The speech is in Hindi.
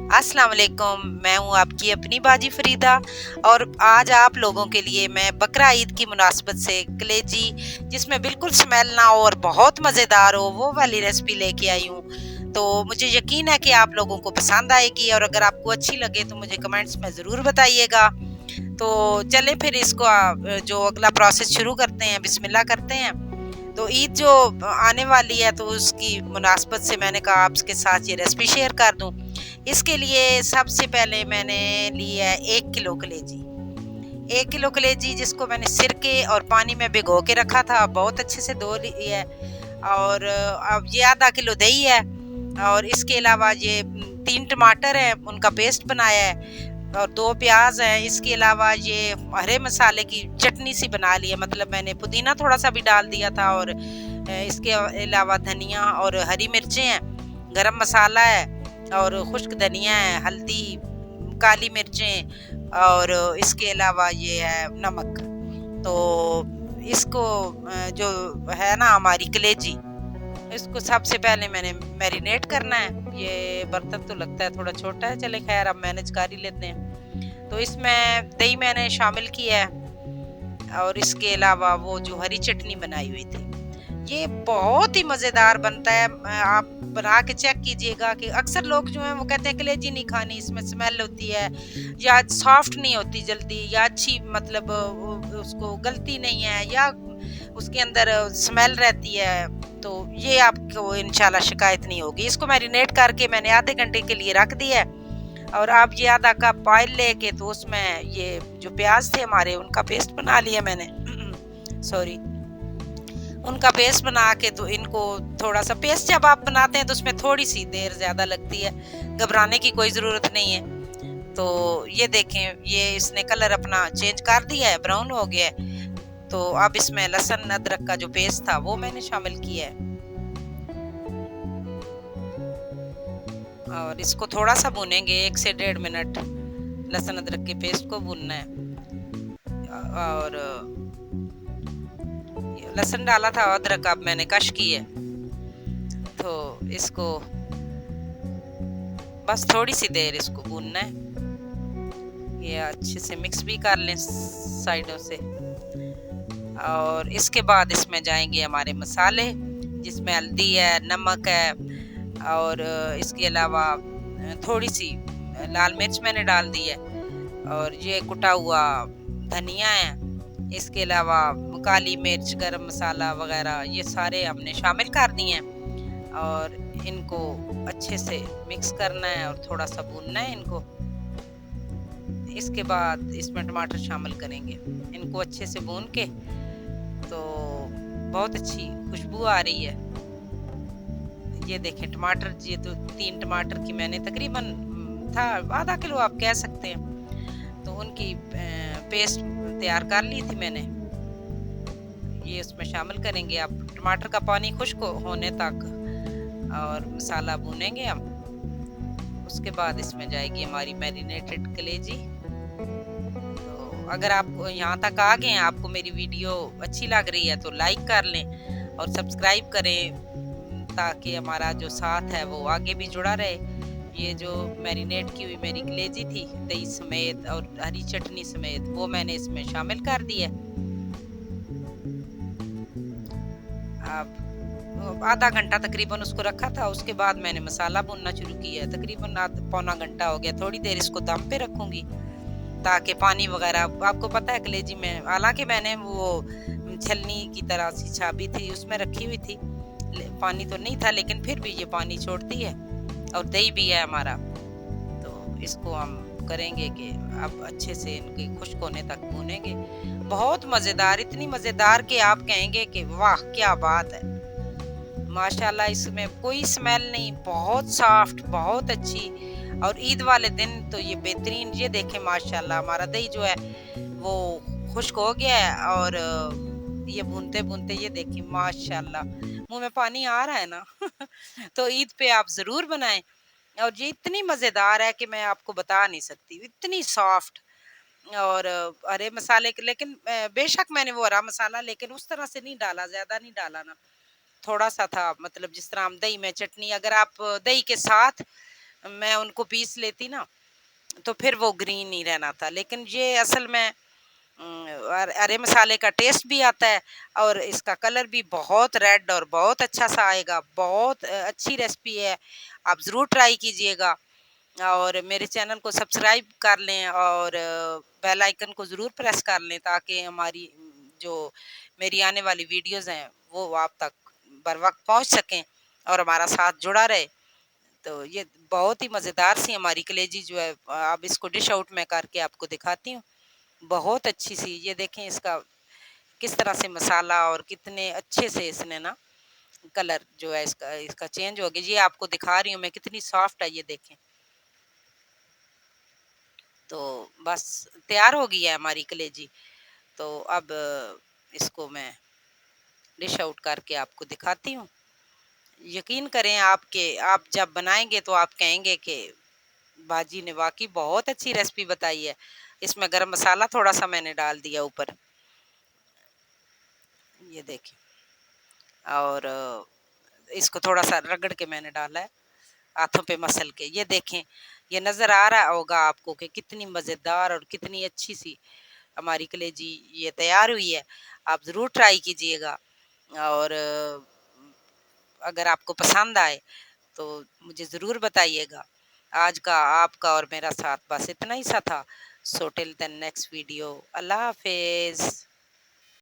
अस्सलाम वालेकुम। मैं हूँ आपकी अपनी बाजी फरीदा और आज आप लोगों के लिए मैं बकरा ईद की मुनासबत से कलेजी जिसमें बिल्कुल स्मेल ना हो और बहुत मज़ेदार हो वो वाली रेसिपी लेके आई हूँ। तो मुझे यकीन है कि आप लोगों को पसंद आएगी और अगर आपको अच्छी लगे तो मुझे कमेंट्स में ज़रूर बताइएगा। तो चले फिर इसको जो अगला प्रोसेस शुरू करते हैं, बिस्मिल्लाह करते हैं। तो ईद जो आने वाली है तो उसकी मुनासबत से मैंने कहा आपके साथ ये रेसिपी शेयर कर दूं। इसके लिए सबसे पहले मैंने ली है 1 किलो कलेजी। 1 किलो कलेजी जिसको मैंने सिरके और पानी में भिगो के रखा था, बहुत अच्छे से धो ली है। और अब ये ½ किलो दही है और इसके अलावा ये 3 टमाटर है, उनका पेस्ट बनाया है और 2 प्याज हैं। इसके अलावा ये हरे मसाले की चटनी सी बना ली है, मतलब मैंने पुदीना थोड़ा सा भी डाल दिया था। और इसके अलावा धनिया और हरी मिर्चें हैं, गरम मसाला है और खुश्क धनिया है, हल्दी, काली मिर्चें और इसके अलावा ये है नमक। तो इसको जो है ना हमारी कलेजी, इसको सबसे पहले मैंने मैरिनेट करना है। ये बर्तन तो लगता है थोड़ा छोटा है, चले खैर अब मैनेज कर ही लेते हैं। तो इसमें दही मैंने शामिल किया है और इसके अलावा वो जो हरी चटनी बनाई हुई थी। ये बहुत ही मज़ेदार बनता है। आप बना के चेक कीजिएगा कि अक्सर लोग जो हैं वो कहते हैं कलेजी नहीं खानी, इसमें स्मेल होती है या सॉफ्ट नहीं होती जल्दी या अच्छी, मतलब उसको गलती नहीं है या उसके अंदर स्मेल रहती है। तो ये आपको इंशाल्लाह शिकायत नहीं होगी। इसको मैरिनेट करके मैंने आधे घंटे के लिए रख दिया है। और अब ये आधा कप ऑयल लेके तो उसमें ये जो प्याज थे हमारे उनका पेस्ट बना लिया मैंने सॉरी, उनका पेस्ट बना के तो इनको थोड़ा सा पेस्ट जब आप बनाते हैं तो उसमें थोड़ी सी देर ज़्यादा लगती है, घबराने की कोई ज़रूरत नहीं है। तो ये देखें, ये इसने कलर अपना चेंज कर दिया है, ब्राउन हो गया है। तो अब इसमें लहसुन अदरक का जो पेस्ट था वो मैंने शामिल किया है और इसको थोड़ा सा भूनेंगे 1 से 1.5 मिनट। लहसुन अदरक के पेस्ट को भूनना है और लहसुन डाला था, अदरक अब मैंने कश की है। तो इसको बस थोड़ी सी देर इसको भूनना है, ये अच्छे से मिक्स भी कर लें साइडों से। और इसके बाद इसमें जाएंगे हमारे मसाले, जिसमें हल्दी है, नमक है और इसके अलावा थोड़ी सी लाल मिर्च मैंने डाल दी है और ये कुटा हुआ धनिया है। इसके अलावा काली मिर्च, गरम मसाला वगैरह ये सारे हमने शामिल कर दिए हैं और इनको अच्छे से मिक्स करना है और थोड़ा सा भूनना है इनको। इसके बाद इसमें टमाटर शामिल करेंगे, इनको अच्छे से भून के। तो बहुत अच्छी खुशबू आ रही है। ये देखें टमाटर, ये तो 3 टमाटर की मैंने तकरीबन था ½ किलो आप कह सकते हैं, तो उनकी पेस्ट तैयार कर ली थी मैंने। ये उसमें शामिल करेंगे आप टमाटर का पानी खुश्क होने तक और मसाला भूनेंगे हम। उसके बाद इसमें जाएगी हमारी मैरिनेटेड कलेजी। तो अगर आप यहाँ तक आ गए हैं, आपको मेरी वीडियो अच्छी लग रही है तो लाइक कर लें और सब्सक्राइब करें ताकि हमारा जो साथ है वो आगे भी जुड़ा रहे। ये जो मैरिनेट की हुई मेरी कलेजी थी दही समेत और हरी चटनी समेत वो मैंने इसमें शामिल कर दी है। अब आधा घंटा तकरीबन उसको रखा था, उसके बाद मैंने मसाला भूनना शुरू किया है। तकरीबन पौना घंटा हो गया। थोड़ी देर इसको दम पे रखूंगी ताकि पानी वगैरह, आपको पता है कलेजी में, हालांकि मैंने वो छलनी की तरह सी छाबी थी उसमें रखी हुई थी, पानी तो नहीं था लेकिन फिर भी ये पानी छोड़ती है और दही भी है हमारा। तो इसको हम करेंगे कि अब अच्छे से इनके खुश्क होने तक भूनेंगे। बहुत मज़ेदार, इतनी मज़ेदार कि आप कहेंगे कि वाह क्या बात है, माशाल्लाह। इसमें कोई स्मेल नहीं, बहुत सॉफ्ट, बहुत अच्छी। और ईद वाले दिन तो ये बेहतरीन। ये देखें माशाल्लाह हमारा दही जो है वो खुश्क हो गया है और ये भूनते भूनते ये देखिए माशाल्लाह मुंह में पानी आ रहा है ना तो ईद पे आप ज़रूर बनाएं। और ये इतनी मज़ेदार है कि मैं आपको बता नहीं सकती, इतनी सॉफ्ट। और हरे मसाले के, लेकिन बेशक मैंने वो हरा मसाला लेकिन उस तरह से नहीं डाला, ज़्यादा नहीं डाला ना, थोड़ा सा था। मतलब जिस तरह हम दही में चटनी, अगर आप दही के साथ मैं उनको पीस लेती ना, तो फिर वो ग्रीन नहीं रहना था। लेकिन ये असल में हरे मसाले का टेस्ट भी आता है और इसका कलर भी बहुत रेड और बहुत अच्छा सा आएगा। बहुत अच्छी रेसिपी है, आप ज़रूर ट्राई कीजिएगा और मेरे चैनल को सब्सक्राइब कर लें और बेल आइकन को ज़रूर प्रेस कर लें ताकि हमारी जो मेरी आने वाली वीडियोज़ हैं, वो आप तक बर वक़्त पहुँच सकें और हमारा साथ जुड़ा रहे। तो ये बहुत ही मज़ेदार सी हमारी कलेजी जो है, अब इसको डिश आउट मैं करके आपको दिखाती हूँ। बहुत अच्छी सी, ये देखें इसका किस तरह से मसाला और कितने अच्छे से इसने ना कलर जो है इसका इसका चेंज हो गया। ये आपको दिखा रही हूँ मैं, कितनी सॉफ्ट है ये देखें। तो बस तैयार हो गई है हमारी कलेजी। तो अब इसको मैं डिश आउट करके आपको दिखाती हूँ। यकीन करें, आपके आप जब बनाएंगे तो आप कहेंगे कि बाजी ने वाकई बहुत अच्छी रेसिपी बताई है। इसमें गरम मसाला थोड़ा सा मैंने डाल दिया ऊपर, ये देखिए। और इसको थोड़ा सा रगड़ के मैंने डाला है, हाथों पे मसल के। ये देखें, ये नज़र आ रहा होगा आपको कि कितनी मज़ेदार और कितनी अच्छी सी हमारी कलेजी ये तैयार हुई है। आप ज़रूर ट्राई कीजिएगा और अगर आपको पसंद आए तो मुझे ज़रूर बताइएगा। आज का आपका और मेरा साथ बस इतना ही सा था। So till the next video, अल्लाह हाफ़िज़।